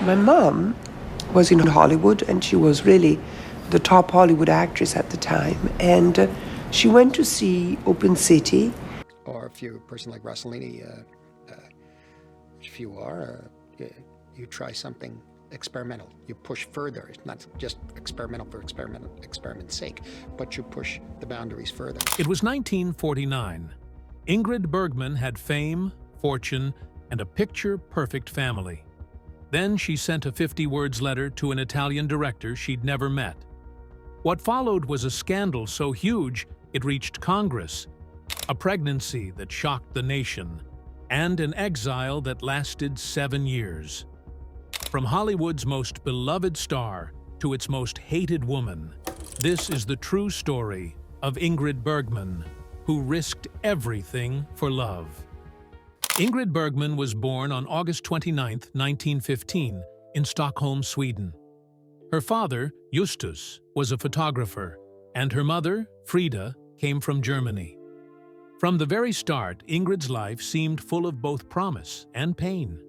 My mom was in Hollywood, and she was really the top Hollywood actress at the time. And she went to see Open City. Or if you're a person like Rossellini, if you are, you try something experimental. You push further. It's not just experimental for experiment's sake, but you push the boundaries further. It was 1949. Ingrid Bergman had fame, fortune, and a picture-perfect family. Then she sent a 50-words letter to an Italian director she'd never met. What followed was a scandal so huge it reached Congress, a pregnancy that shocked the nation, and an exile that lasted 7 years. From Hollywood's most beloved star to its most hated woman, this is the true story of Ingrid Bergman, who risked everything for love. Ingrid Bergman was born on August 29, 1915, in Stockholm, Sweden. Her father, Justus, was a photographer, and her mother, Frida, came from Germany. From the very start, Ingrid's life seemed full of both promise and pain.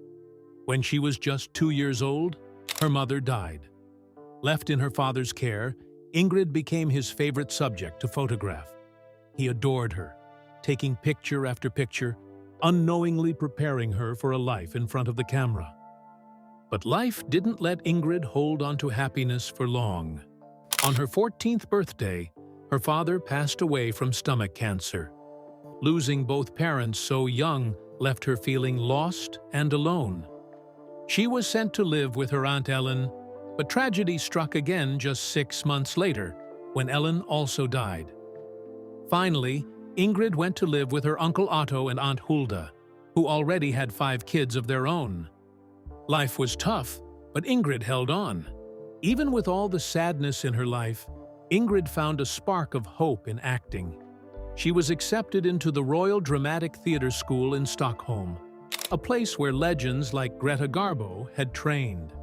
When she was just 2 years old, her mother died. Left in her father's care, Ingrid became his favorite subject to photograph. He adored her, taking picture after picture, unknowingly preparing her for a life in front of the camera. But life didn't let Ingrid hold on to happiness for long. On her 14th birthday, her father passed away from stomach cancer. Losing both parents so young left her feeling lost and alone. She was sent to live with her Aunt Ellen, but tragedy struck again just 6 months later, when Ellen also died. Finally, Ingrid went to live with her Uncle Otto and Aunt Hulda, who already had 5 kids of their own. Life was tough, but Ingrid held on. Even with all the sadness in her life, Ingrid found a spark of hope in acting. She was accepted into the Royal Dramatic Theatre School in Stockholm, a place where legends like Greta Garbo had trained.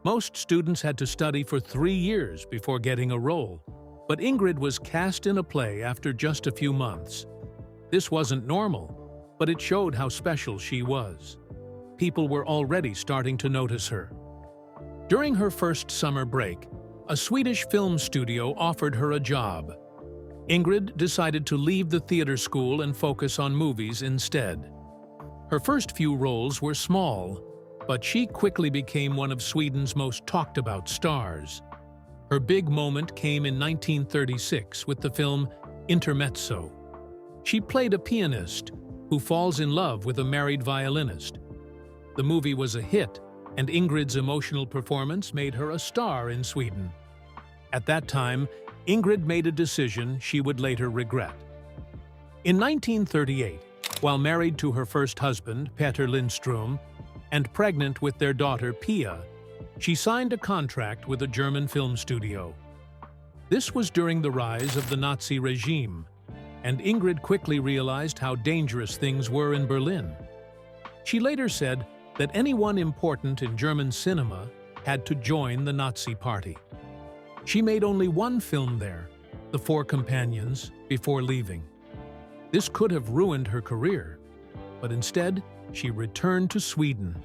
Most students had to study for 3 years before getting a role, but Ingrid was cast in a play after just a few months. This wasn't normal, but it showed how special she was. People were already starting to notice her. During her first summer break, a Swedish film studio offered her a job. Ingrid decided to leave the theater school and focus on movies instead. Her first few roles were small, but she quickly became one of Sweden's most talked-about stars. Her big moment came in 1936 with the film Intermezzo. She played a pianist who falls in love with a married violinist. The movie was a hit, and Ingrid's emotional performance made her a star in Sweden. At that time, Ingrid made a decision she would later regret. In 1938, while married to her first husband, Peter Lindström, and pregnant with their daughter, Pia, she signed a contract with a German film studio. This was during the rise of the Nazi regime, and Ingrid quickly realized how dangerous things were in Berlin. She later said that anyone important in German cinema had to join the Nazi Party. She made only one film there, The Four Companions, before leaving. This could have ruined her career, but instead, she returned to Sweden,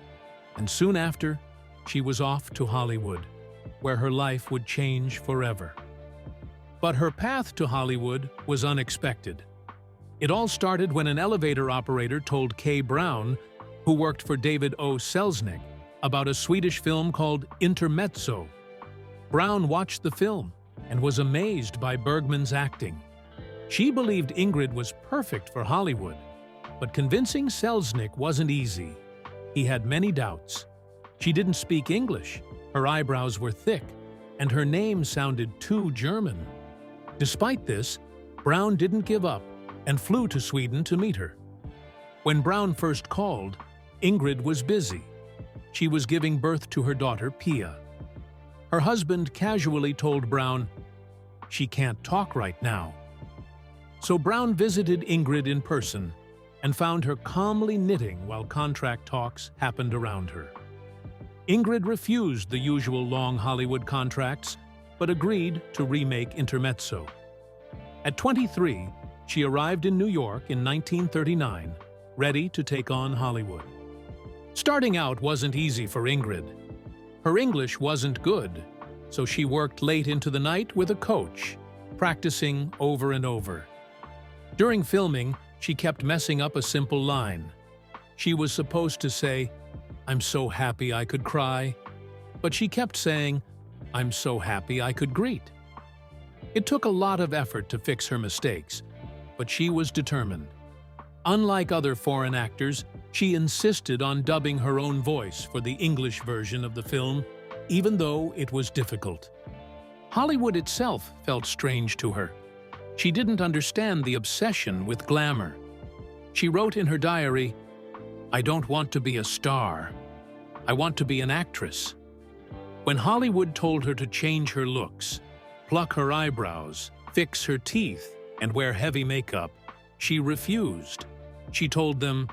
and soon after, she was off to Hollywood, where her life would change forever. But her path to Hollywood was unexpected. It all started when an elevator operator told Kay Brown, who worked for David O. Selznick, about a Swedish film called Intermezzo. Brown watched the film and was amazed by Bergman's acting. She believed Ingrid was perfect for Hollywood, but convincing Selznick wasn't easy. He had many doubts. She didn't speak English, her eyebrows were thick, and her name sounded too German. Despite this, Brown didn't give up and flew to Sweden to meet her. When Brown first called, Ingrid was busy. She was giving birth to her daughter, Pia. Her husband casually told Brown, "She can't talk right now." So Brown visited Ingrid in person and found her calmly knitting while contract talks happened around her. Ingrid refused the usual long Hollywood contracts, but agreed to remake Intermezzo. At 23, she arrived in New York in 1939, ready to take on Hollywood. Starting out wasn't easy for Ingrid. Her English wasn't good, so she worked late into the night with a coach, practicing over and over. During filming, she kept messing up a simple line. She was supposed to say, "I'm so happy I could cry," but she kept saying, "I'm so happy I could greet." It took a lot of effort to fix her mistakes, but she was determined. Unlike other foreign actors, she insisted on dubbing her own voice for the English version of the film, even though it was difficult. Hollywood itself felt strange to her. She didn't understand the obsession with glamour. She wrote in her diary, "I don't want to be a star. I want to be an actress." When Hollywood told her to change her looks, pluck her eyebrows, fix her teeth, and wear heavy makeup, she refused. She told them,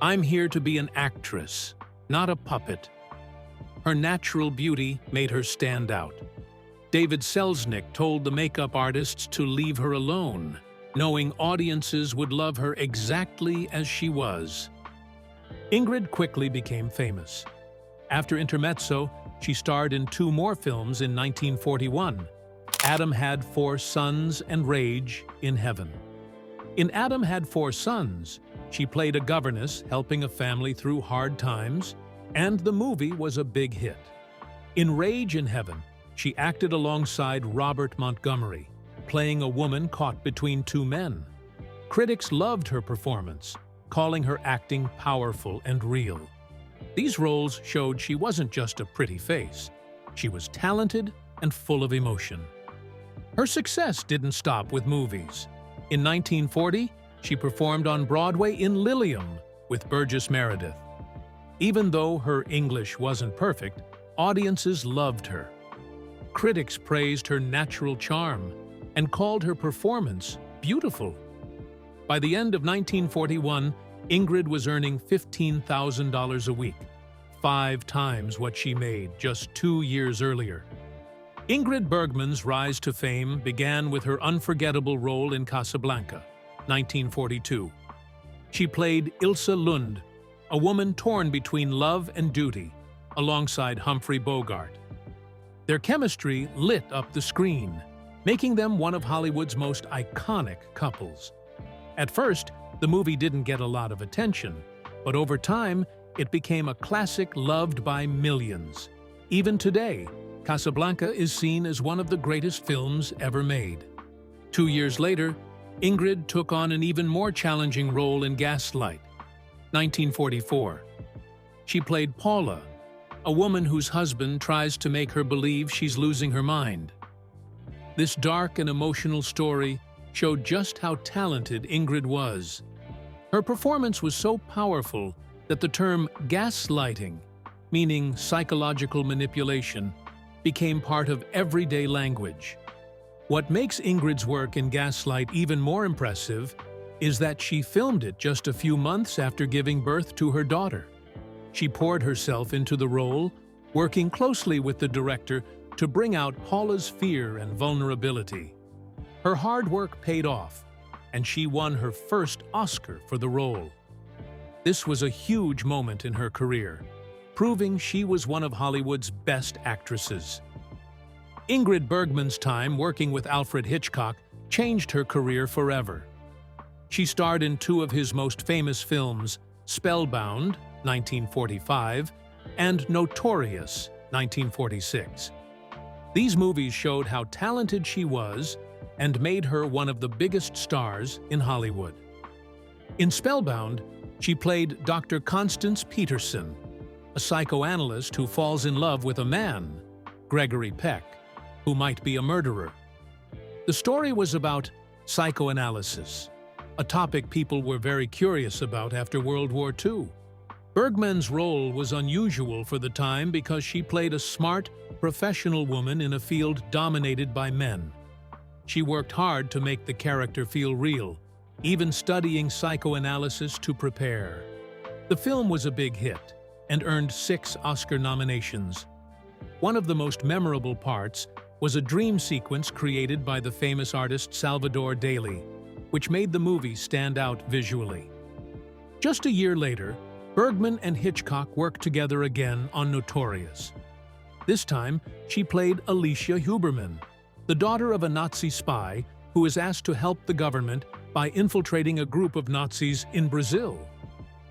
"I'm here to be an actress, not a puppet." Her natural beauty made her stand out. David Selznick told the makeup artists to leave her alone, knowing audiences would love her exactly as she was. Ingrid quickly became famous. After Intermezzo, she starred in 2 more films in 1941, Adam Had 4 Sons and Rage in Heaven. In Adam Had 4 Sons, she played a governess helping a family through hard times, and the movie was a big hit. In Rage in Heaven, she acted alongside Robert Montgomery, playing a woman caught between 2 men. Critics loved her performance, calling her acting powerful and real. These roles showed she wasn't just a pretty face. She was talented and full of emotion. Her success didn't stop with movies. In 1940, she performed on Broadway in Lilium with Burgess Meredith. Even though her English wasn't perfect, audiences loved her. Critics praised her natural charm and called her performance beautiful. By the end of 1941, Ingrid was earning $15,000 a week, 5 times what she made just 2 years earlier. Ingrid Bergman's rise to fame began with her unforgettable role in Casablanca, 1942. She played Ilse Lund, a woman torn between love and duty, alongside Humphrey Bogart. Their chemistry lit up the screen, making them one of Hollywood's most iconic couples. At first, the movie didn't get a lot of attention, but over time, it became a classic loved by millions. Even today, Casablanca is seen as one of the greatest films ever made. 2 years later, Ingrid took on an even more challenging role in Gaslight, 1944. She played Paula, a woman whose husband tries to make her believe she's losing her mind. This dark and emotional story showed just how talented Ingrid was. Her performance was so powerful that the term gaslighting, meaning psychological manipulation, became part of everyday language. What makes Ingrid's work in Gaslight even more impressive is that she filmed it just a few months after giving birth to her daughter. She poured herself into the role, working closely with the director to bring out Paula's fear and vulnerability. Her hard work paid off, and she won her first Oscar for the role. This was a huge moment in her career, proving she was one of Hollywood's best actresses. Ingrid Bergman's time working with Alfred Hitchcock changed her career forever. She starred in 2 of his most famous films, Spellbound, 1945, and Notorious, 1946. These movies showed how talented she was and made her one of the biggest stars in Hollywood. In Spellbound, she played Dr. Constance Peterson, a psychoanalyst who falls in love with a man, Gregory Peck, who might be a murderer. The story was about psychoanalysis, a topic people were very curious about after World War II. Bergman's role was unusual for the time because she played a smart, professional woman in a field dominated by men. She worked hard to make the character feel real, even studying psychoanalysis to prepare. The film was a big hit and earned 6 Oscar nominations. One of the most memorable parts was a dream sequence created by the famous artist Salvador Dali, which made the movie stand out visually. Just a year later, Bergman and Hitchcock worked together again on Notorious. This time, she played Alicia Huberman, the daughter of a Nazi spy who is asked to help the government by infiltrating a group of Nazis in Brazil.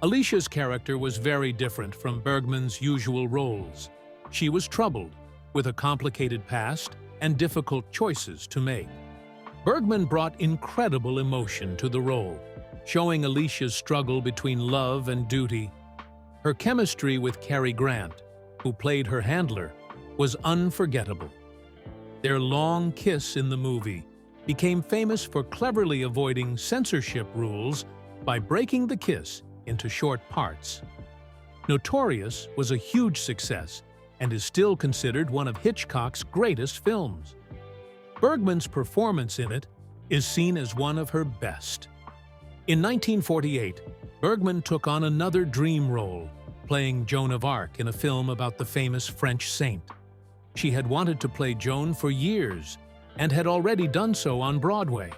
Alicia's character was very different from Bergman's usual roles. She was troubled, with a complicated past and difficult choices to make. Bergman brought incredible emotion to the role, showing Alicia's struggle between love and duty. Her chemistry with Cary Grant, who played her handler, was unforgettable. Their long kiss in the movie became famous for cleverly avoiding censorship rules by breaking the kiss into short parts. Notorious was a huge success and is still considered one of Hitchcock's greatest films. Bergman's performance in it is seen as one of her best. In 1948, Bergman took on another dream role, playing Joan of Arc in a film about the famous French saint. She had wanted to play Joan for years and had already done so on Broadway,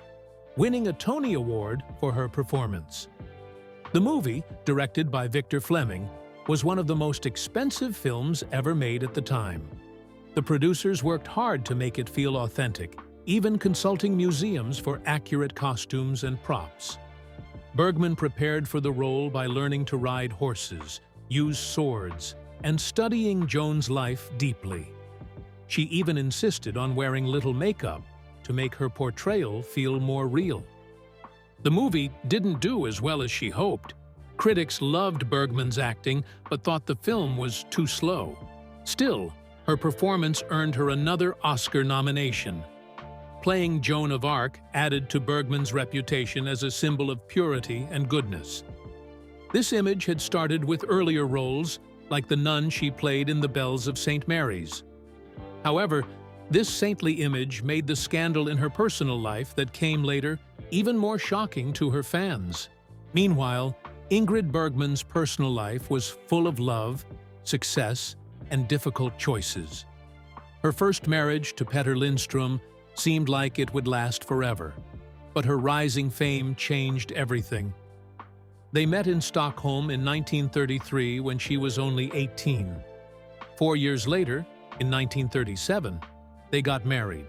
winning a Tony Award for her performance. The movie, directed by Victor Fleming, was one of the most expensive films ever made at the time. The producers worked hard to make it feel authentic, even consulting museums for accurate costumes and props. Bergman prepared for the role by learning to ride horses, use swords, and studying Joan's life deeply. She even insisted on wearing little makeup to make her portrayal feel more real. The movie didn't do as well as she hoped. Critics loved Bergman's acting but thought the film was too slow. Still, her performance earned her another Oscar nomination. Playing Joan of Arc added to Bergman's reputation as a symbol of purity and goodness. This image had started with earlier roles, like the nun she played in The Bells of St. Mary's. However, this saintly image made the scandal in her personal life that came later even more shocking to her fans. Meanwhile, Ingrid Bergman's personal life was full of love, success, and difficult choices. Her first marriage to Petter Lindström seemed like it would last forever, but her rising fame changed everything. They met in Stockholm in 1933 when she was only 18. 4 years later, in 1937, they got married.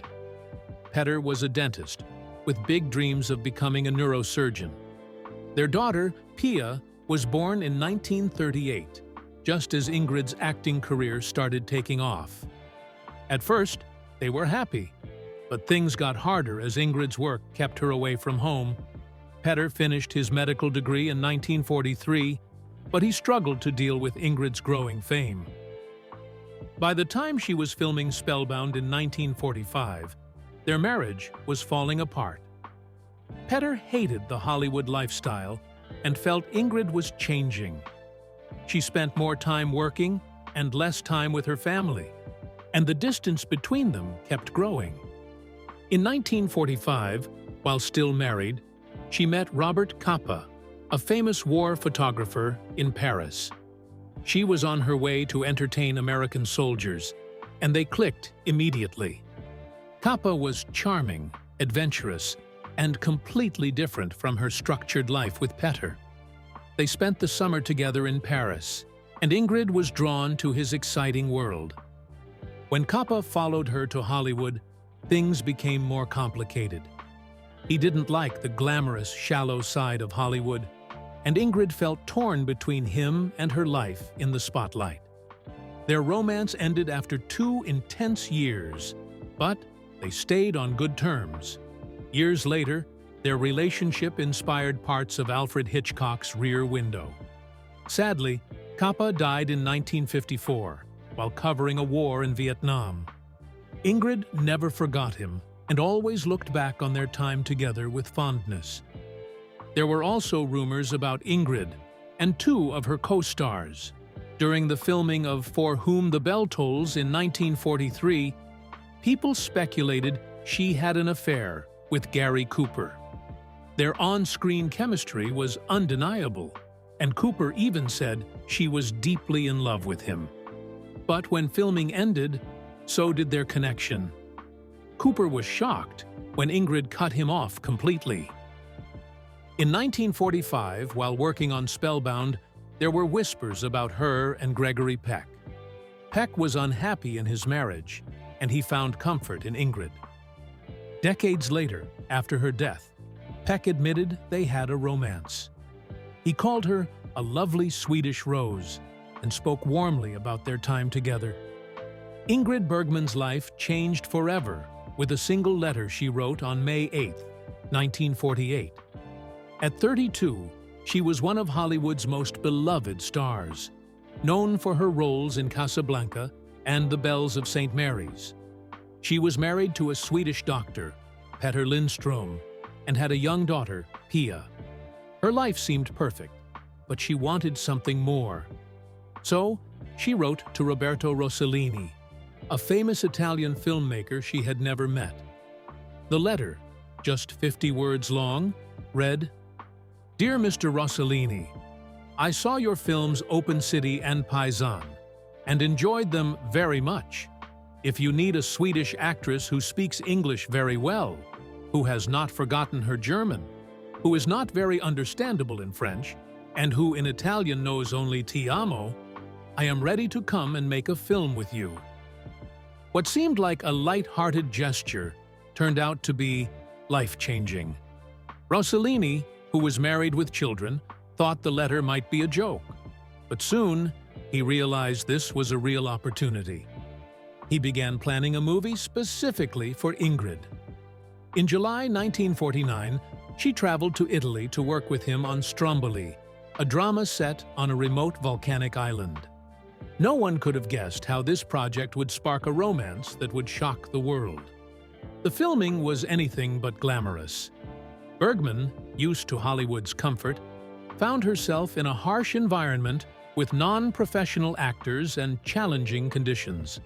Petter was a dentist, with big dreams of becoming a neurosurgeon. Their daughter, Pia, was born in 1938, just as Ingrid's acting career started taking off. At first, they were happy, but things got harder as Ingrid's work kept her away from home. Petter finished his medical degree in 1943, but he struggled to deal with Ingrid's growing fame. By the time she was filming Spellbound in 1945, their marriage was falling apart. Petter hated the Hollywood lifestyle and felt Ingrid was changing. She spent more time working and less time with her family, and the distance between them kept growing. In 1945, while still married, she met Robert Capa, a famous war photographer in Paris. She was on her way to entertain American soldiers, and they clicked immediately. Capa was charming, adventurous, and completely different from her structured life with Petter. They spent the summer together in Paris, and Ingrid was drawn to his exciting world. When Capa followed her to Hollywood, things became more complicated. He didn't like the glamorous, shallow side of Hollywood, and Ingrid felt torn between him and her life in the spotlight. Their romance ended after 2 intense years, but they stayed on good terms. Years later, their relationship inspired parts of Alfred Hitchcock's Rear Window. Sadly, Capa died in 1954 while covering a war in Vietnam. Ingrid never forgot him and always looked back on their time together with fondness. There were also rumors about Ingrid and 2 of her co-stars. During the filming of For Whom the Bell Tolls in 1943, people speculated she had an affair with Gary Cooper. Their on-screen chemistry was undeniable, and Cooper even said she was deeply in love with him. But when filming ended, so did their connection. Cooper was shocked when Ingrid cut him off completely. In 1945, while working on Spellbound, there were whispers about her and Gregory Peck. Peck was unhappy in his marriage, and he found comfort in Ingrid. Decades later, after her death, Peck admitted they had a romance. He called her a lovely Swedish rose and spoke warmly about their time together. Ingrid Bergman's life changed forever with a single letter she wrote on May 8, 1948. At 32, she was one of Hollywood's most beloved stars, known for her roles in Casablanca and The Bells of St. Mary's. She was married to a Swedish doctor, Petter Lindström, and had a young daughter, Pia. Her life seemed perfect, but she wanted something more. So, she wrote to Roberto Rossellini, a famous Italian filmmaker she had never met. The letter, just 50 words long, read, "Dear Mr. Rossellini, I saw your films Open City and Paisan, and enjoyed them very much. If you need a Swedish actress who speaks English very well, who has not forgotten her German, who is not very understandable in French, and who in Italian knows only ti amo, I am ready to come and make a film with you." What seemed like a light-hearted gesture turned out to be life-changing. Rossellini, who was married with children, thought the letter might be a joke, but soon he realized this was a real opportunity. He began planning a movie specifically for Ingrid. In July 1949, she traveled to Italy to work with him on Stromboli, a drama set on a remote volcanic island. No one could have guessed how this project would spark a romance that would shock the world. The filming was anything but glamorous. Bergman, used to Hollywood's comfort, found herself in a harsh environment with non-professional actors and challenging conditions.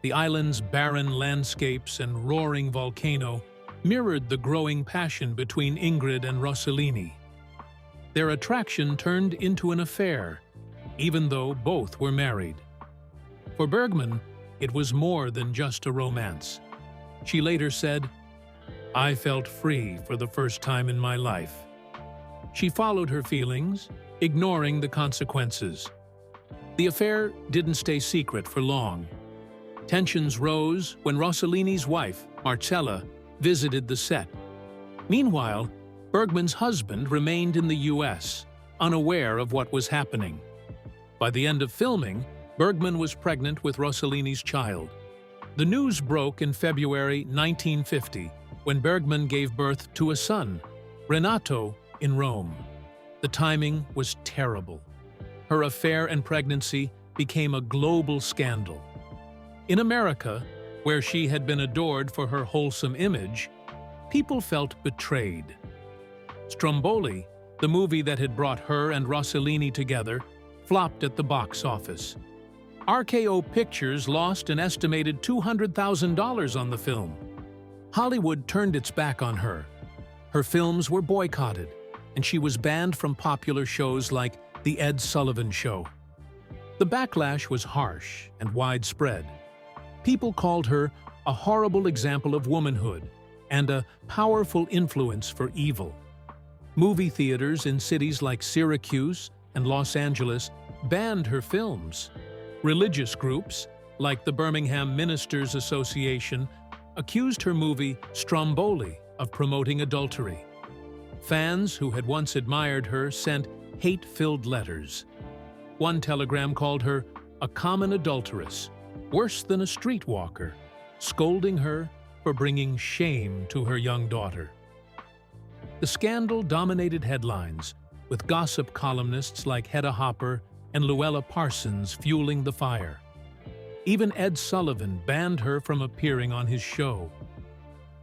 The island's barren landscapes and roaring volcano mirrored the growing passion between Ingrid and Rossellini. Their attraction turned into an affair, even though both were married. For Bergman, it was more than just a romance. She later said, "I felt free for the first time in my life." She followed her feelings, ignoring the consequences. The affair didn't stay secret for long. Tensions rose when Rossellini's wife, Marcella, visited the set. Meanwhile, Bergman's husband remained in the U.S., unaware of what was happening. By the end of filming, Bergman was pregnant with Rossellini's child. The news broke in February 1950 when Bergman gave birth to a son, Renato, in Rome. The timing was terrible. Her affair and pregnancy became a global scandal. In America, where she had been adored for her wholesome image, people felt betrayed. Stromboli, the movie that had brought her and Rossellini together, flopped at the box office. RKO Pictures lost an estimated $200,000 on the film. Hollywood turned its back on her. Her films were boycotted, and she was banned from popular shows like The Ed Sullivan Show. The backlash was harsh and widespread. People called her a horrible example of womanhood and a powerful influence for evil. Movie theaters in cities like Syracuse and Los Angeles banned her films. Religious groups, like the Birmingham Ministers Association, accused her movie Stromboli of promoting adultery. Fans who had once admired her sent hate-filled letters. One telegram called her a common adulteress, worse than a streetwalker, scolding her for bringing shame to her young daughter. The scandal dominated headlines, with gossip columnists like Hedda Hopper and Luella Parsons fueling the fire. Even Ed Sullivan banned her from appearing on his show.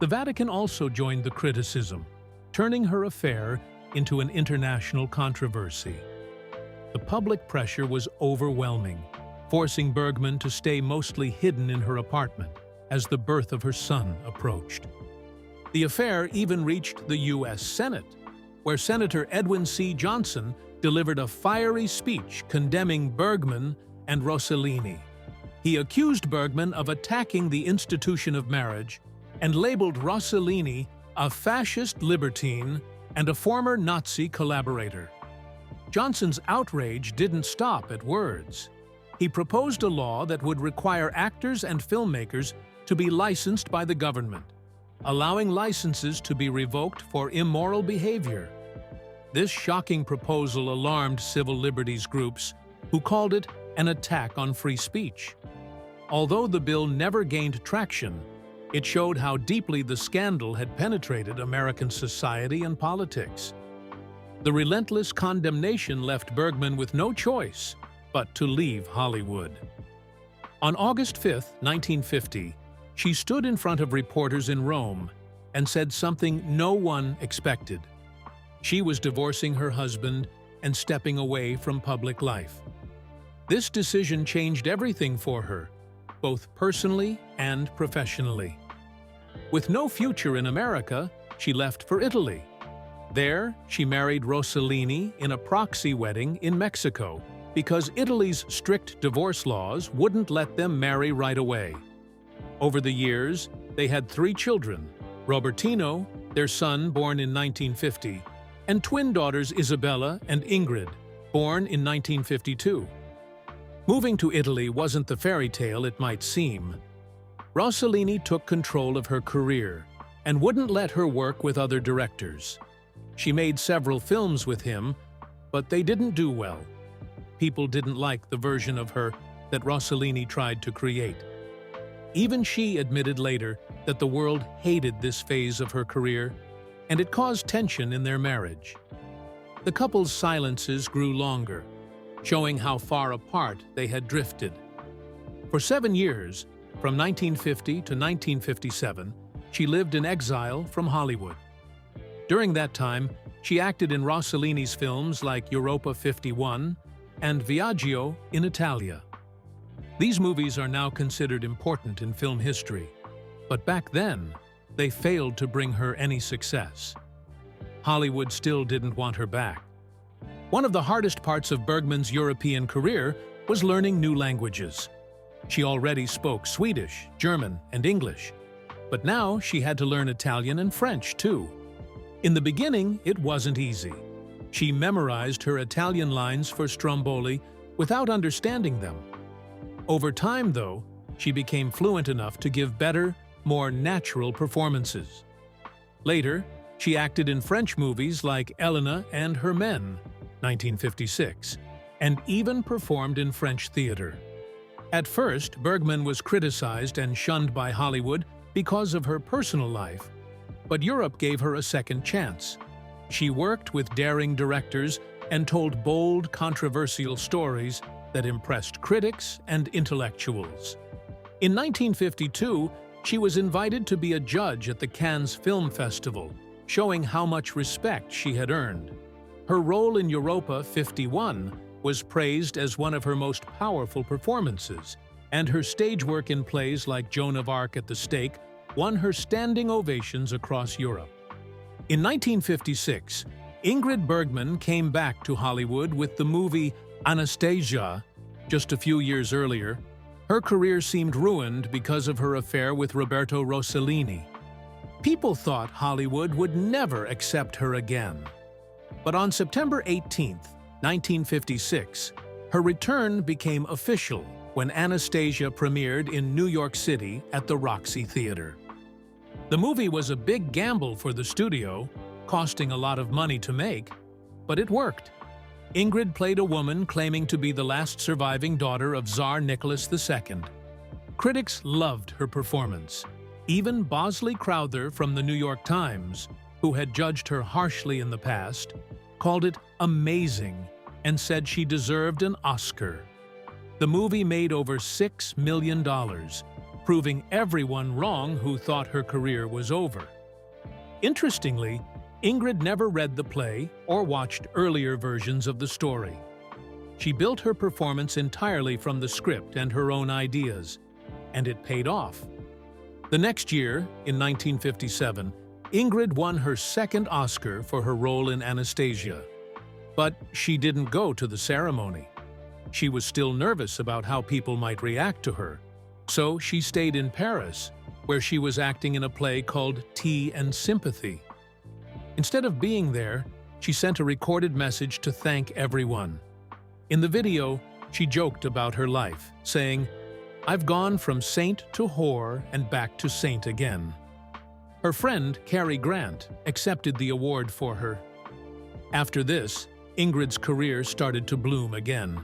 The Vatican also joined the criticism, turning her affair into an international controversy. The public pressure was overwhelming, forcing Bergman to stay mostly hidden in her apartment as the birth of her son approached. The affair even reached the U.S. Senate, where Senator Edwin C. Johnson delivered a fiery speech condemning Bergman and Rossellini. He accused Bergman of attacking the institution of marriage and labeled Rossellini a fascist libertine and a former Nazi collaborator. Johnson's outrage didn't stop at words. he proposed a law that would require actors and filmmakers to be licensed by the government, allowing licenses to be revoked for immoral behavior. This shocking proposal alarmed civil liberties groups, who called it an attack on free speech. Although the bill never gained traction, it showed how deeply the scandal had penetrated American society and politics. The relentless condemnation left Bergman with no choice but to leave Hollywood. On August 5, 1950, she stood in front of reporters in Rome and said something no one expected. She was divorcing her husband and stepping away from public life. This decision changed everything for her, both personally and professionally. With no future in America, she left for Italy. There, she married Rossellini in a proxy wedding in Mexico because Italy's strict divorce laws wouldn't let them marry right away. Over the years, they had 3 children: Robertino, their son born in 1950, and twin daughters Isabella and Ingrid, born in 1952. Moving to Italy wasn't the fairy tale it might seem. Rossellini took control of her career and wouldn't let her work with other directors. She made several films with him, but they didn't do well. People didn't like the version of her that Rossellini tried to create. Even she admitted later that the world hated this phase of her career, and it caused tension in their marriage. The couple's silences grew longer, showing how far apart they had drifted. For 7 years, from 1950 to 1957, she lived in exile from Hollywood. During that time, she acted in Rossellini's films like Europa 51 and Viaggio in Italia. These movies are now considered important in film history, but back then, they failed to bring her any success. Hollywood still didn't want her back. One of the hardest parts of Bergman's European career was learning new languages. She already spoke Swedish, German, and English, but now she had to learn Italian and French too. In the beginning, it wasn't easy. She memorized her Italian lines for Stromboli without understanding them. Over time, though, she became fluent enough to give better, more natural performances. Later, she acted in French movies like Elena and Her Men, 1956, and even performed in French theater. At first, Bergman was criticized and shunned by Hollywood because of her personal life, but Europe gave her a second chance. She worked with daring directors and told bold, controversial stories that impressed critics and intellectuals. In 1952, she was invited to be a judge at the Cannes Film Festival, showing how much respect she had earned. Her role in Europa 51 was praised as one of her most powerful performances, and her stage work in plays like Joan of Arc at the Stake won her standing ovations across Europe. In 1956, Ingrid Bergman came back to Hollywood with the movie Anastasia. Just a few years earlier, her career seemed ruined because of her affair with Roberto Rossellini. People thought Hollywood would never accept her again. But on September 18, 1956, her return became official when Anastasia premiered in New York City at the Roxy Theater. The movie was a big gamble for the studio, costing a lot of money to make, but it worked. Ingrid played a woman claiming to be the last surviving daughter of Tsar Nicholas II. Critics loved her performance. Even Bosley Crowther from the New York Times, who had judged her harshly in the past, called it amazing and said she deserved an Oscar. The movie made over $6 million, proving everyone wrong who thought her career was over. Interestingly, Ingrid never read the play or watched earlier versions of the story. She built her performance entirely from the script and her own ideas, and it paid off. The next year, in 1957, Ingrid won her second Oscar for her role in Anastasia. But she didn't go to the ceremony. She was still nervous about how people might react to her, so she stayed in Paris, where she was acting in a play called Tea and Sympathy. Instead of being there, she sent a recorded message to thank everyone. In the video, She joked about her life, saying, "I've gone from saint to whore and back to saint again." Her friend, Cary Grant, accepted the award for her. After this, Ingrid's career started to bloom again.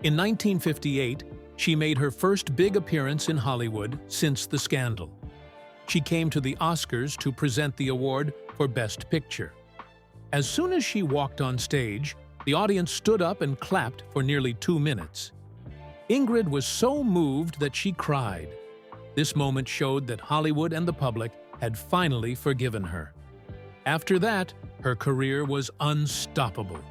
In 1958, she made her first big appearance in Hollywood since the scandal. She came to the Oscars to present the award for Best Picture. As soon as she walked on stage, the audience stood up and clapped for nearly 2 minutes. Ingrid was so moved that she cried. This moment showed that Hollywood and the public had finally forgiven her. After that, her career was unstoppable.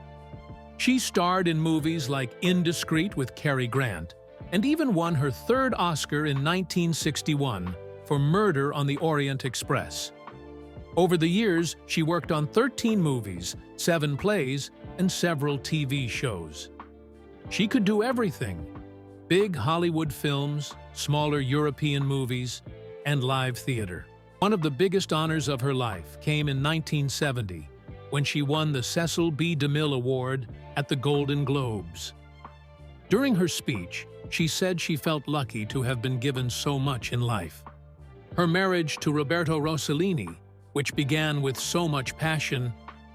She starred in movies like Indiscreet with Cary Grant, and even won her third Oscar in 1961 for Murder on the Orient Express. Over the years, she worked on 13 movies, 7 plays, and several TV shows. She could do everything: big Hollywood films, smaller European movies, and live theater. One of the biggest honors of her life came in 1970, when she won the Cecil B. DeMille Award at the Golden Globes. During her speech, she said she felt lucky to have been given so much in life. Her marriage to Roberto Rossellini, which began with so much passion,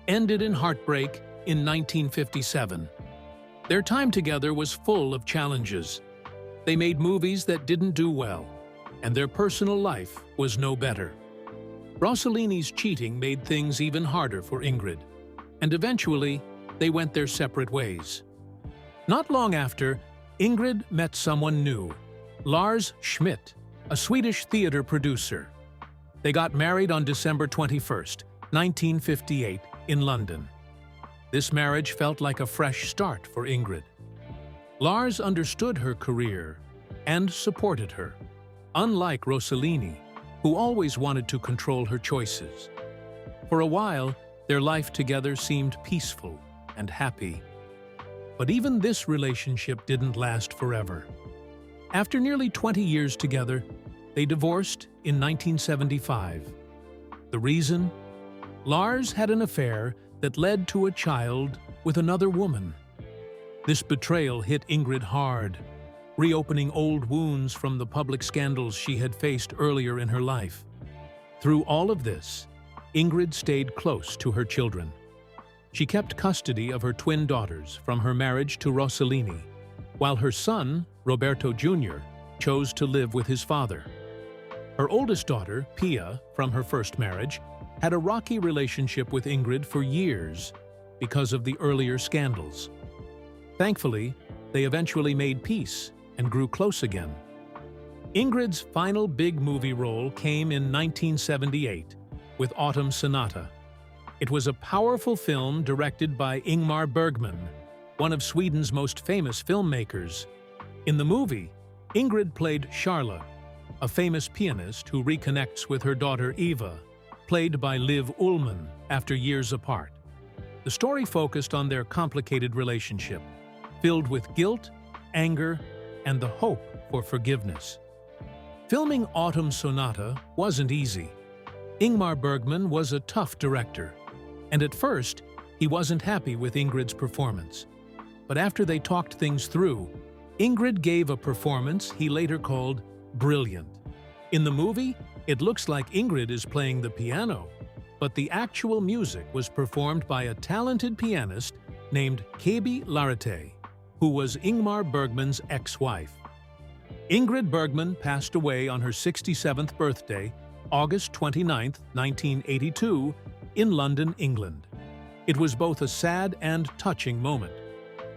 ended in heartbreak in 1957. Their time together was full of challenges. They made movies that didn't do well, and their personal life was no better. Rossellini's cheating made things even harder for Ingrid, and eventually they went their separate ways. Not long after, Ingrid met someone new, Lars Schmidt, a Swedish theater producer. They got married on December 21st, 1958, in London. This marriage felt like a fresh start for Ingrid. Lars understood her career and supported her, unlike Rossellini, who always wanted to control her choices. For a while, their life together seemed peaceful and happy. But even this relationship didn't last forever. After nearly 20 years together, they divorced in 1975. The reason? Lars had an affair that led to a child with another woman. This betrayal hit Ingrid hard, reopening old wounds from the public scandals she had faced earlier in her life. Through all of this, Ingrid stayed close to her children. She kept custody of her twin daughters from her marriage to Rossellini, while her son, Roberto Jr., chose to live with his father. Her oldest daughter, Pia, from her first marriage, had a rocky relationship with Ingrid for years because of the earlier scandals. Thankfully, they eventually made peace and grew close again. Ingrid's final big movie role came in 1978 with Autumn Sonata. It was a powerful film directed by Ingmar Bergman, one of Sweden's most famous filmmakers. In the movie, Ingrid played Charla, a famous pianist who reconnects with her daughter Eva, played by Liv Ullmann after years apart. The story focused on their complicated relationship, filled with guilt, anger, and the hope for forgiveness. Filming Autumn Sonata wasn't easy. Ingmar Bergman was a tough director, and at first, he wasn't happy with Ingrid's performance. But after they talked things through, Ingrid gave a performance he later called brilliant. In the movie, it looks like Ingrid is playing the piano, but the actual music was performed by a talented pianist named Käbi Larate, who was Ingmar Bergman's ex-wife. Ingrid Bergman passed away on her 67th birthday, August 29, 1982, in London, England. It was both a sad and touching moment.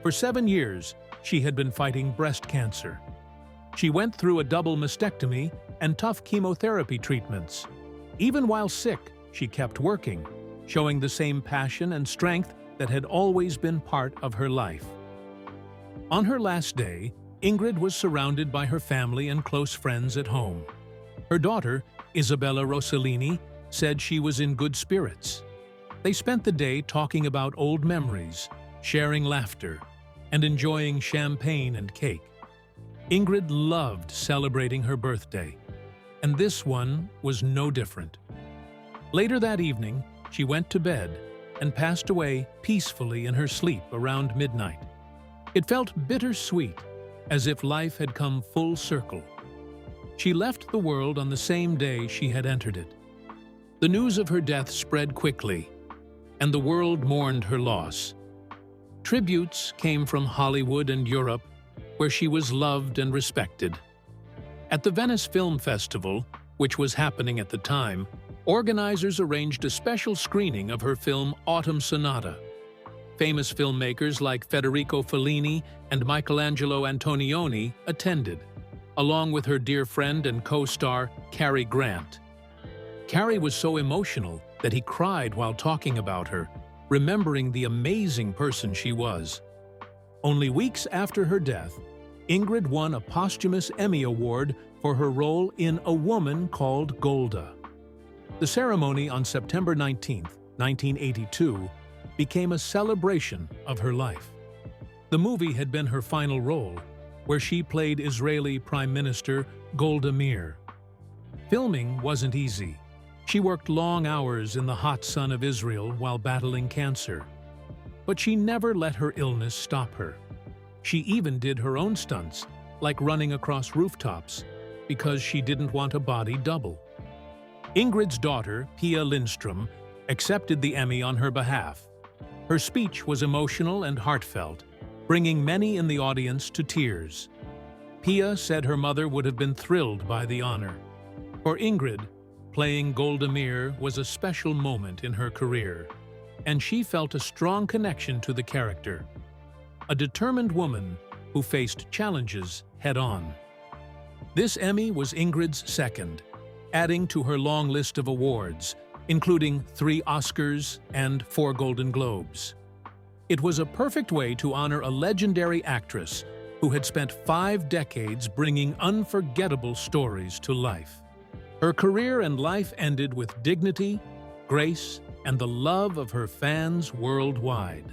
For 7 years, she had been fighting breast cancer. She went through a double mastectomy and tough chemotherapy treatments. Even while sick, she kept working, showing the same passion and strength that had always been part of her life. On her last day, Ingrid was surrounded by her family and close friends at home. Her daughter, Isabella Rossellini, said she was in good spirits. They spent the day talking about old memories, sharing laughter, and enjoying champagne and cake. Ingrid loved celebrating her birthday, and this one was no different. Later that evening, she went to bed and passed away peacefully in her sleep around midnight. It felt bittersweet, as if life had come full circle. She left the world on the same day she had entered it. The news of her death spread quickly, and the world mourned her loss. Tributes came from Hollywood and Europe, where she was loved and respected. At the Venice Film Festival, which was happening at the time, organizers arranged a special screening of her film Autumn Sonata. Famous filmmakers like Federico Fellini and Michelangelo Antonioni attended, along with her dear friend and co-star Cary Grant. Cary was so emotional that he cried while talking about her, remembering the amazing person she was. Only weeks after her death, Ingrid won a posthumous Emmy Award for her role in A Woman Called Golda. The ceremony on September 19, 1982, became a celebration of her life. The movie had been her final role, where she played Israeli Prime Minister Golda Meir. Filming wasn't easy. She worked long hours in the hot sun of Israel while battling cancer. But she never let her illness stop her. She even did her own stunts, like running across rooftops, because she didn't want a body double. Ingrid's daughter, Pia Lindström, accepted the Emmy on her behalf. Her speech was emotional and heartfelt, bringing many in the audience to tears. Pia said her mother would have been thrilled by the honor. For Ingrid, playing Golda Meir was a special moment in her career, and she felt a strong connection to the character. A determined woman who faced challenges head-on. This Emmy was Ingrid's second, adding to her long list of awards, including 3 Oscars and 4 Golden Globes. It was a perfect way to honor a legendary actress who had spent 5 decades bringing unforgettable stories to life. Her career and life ended with dignity, grace, and the love of her fans worldwide.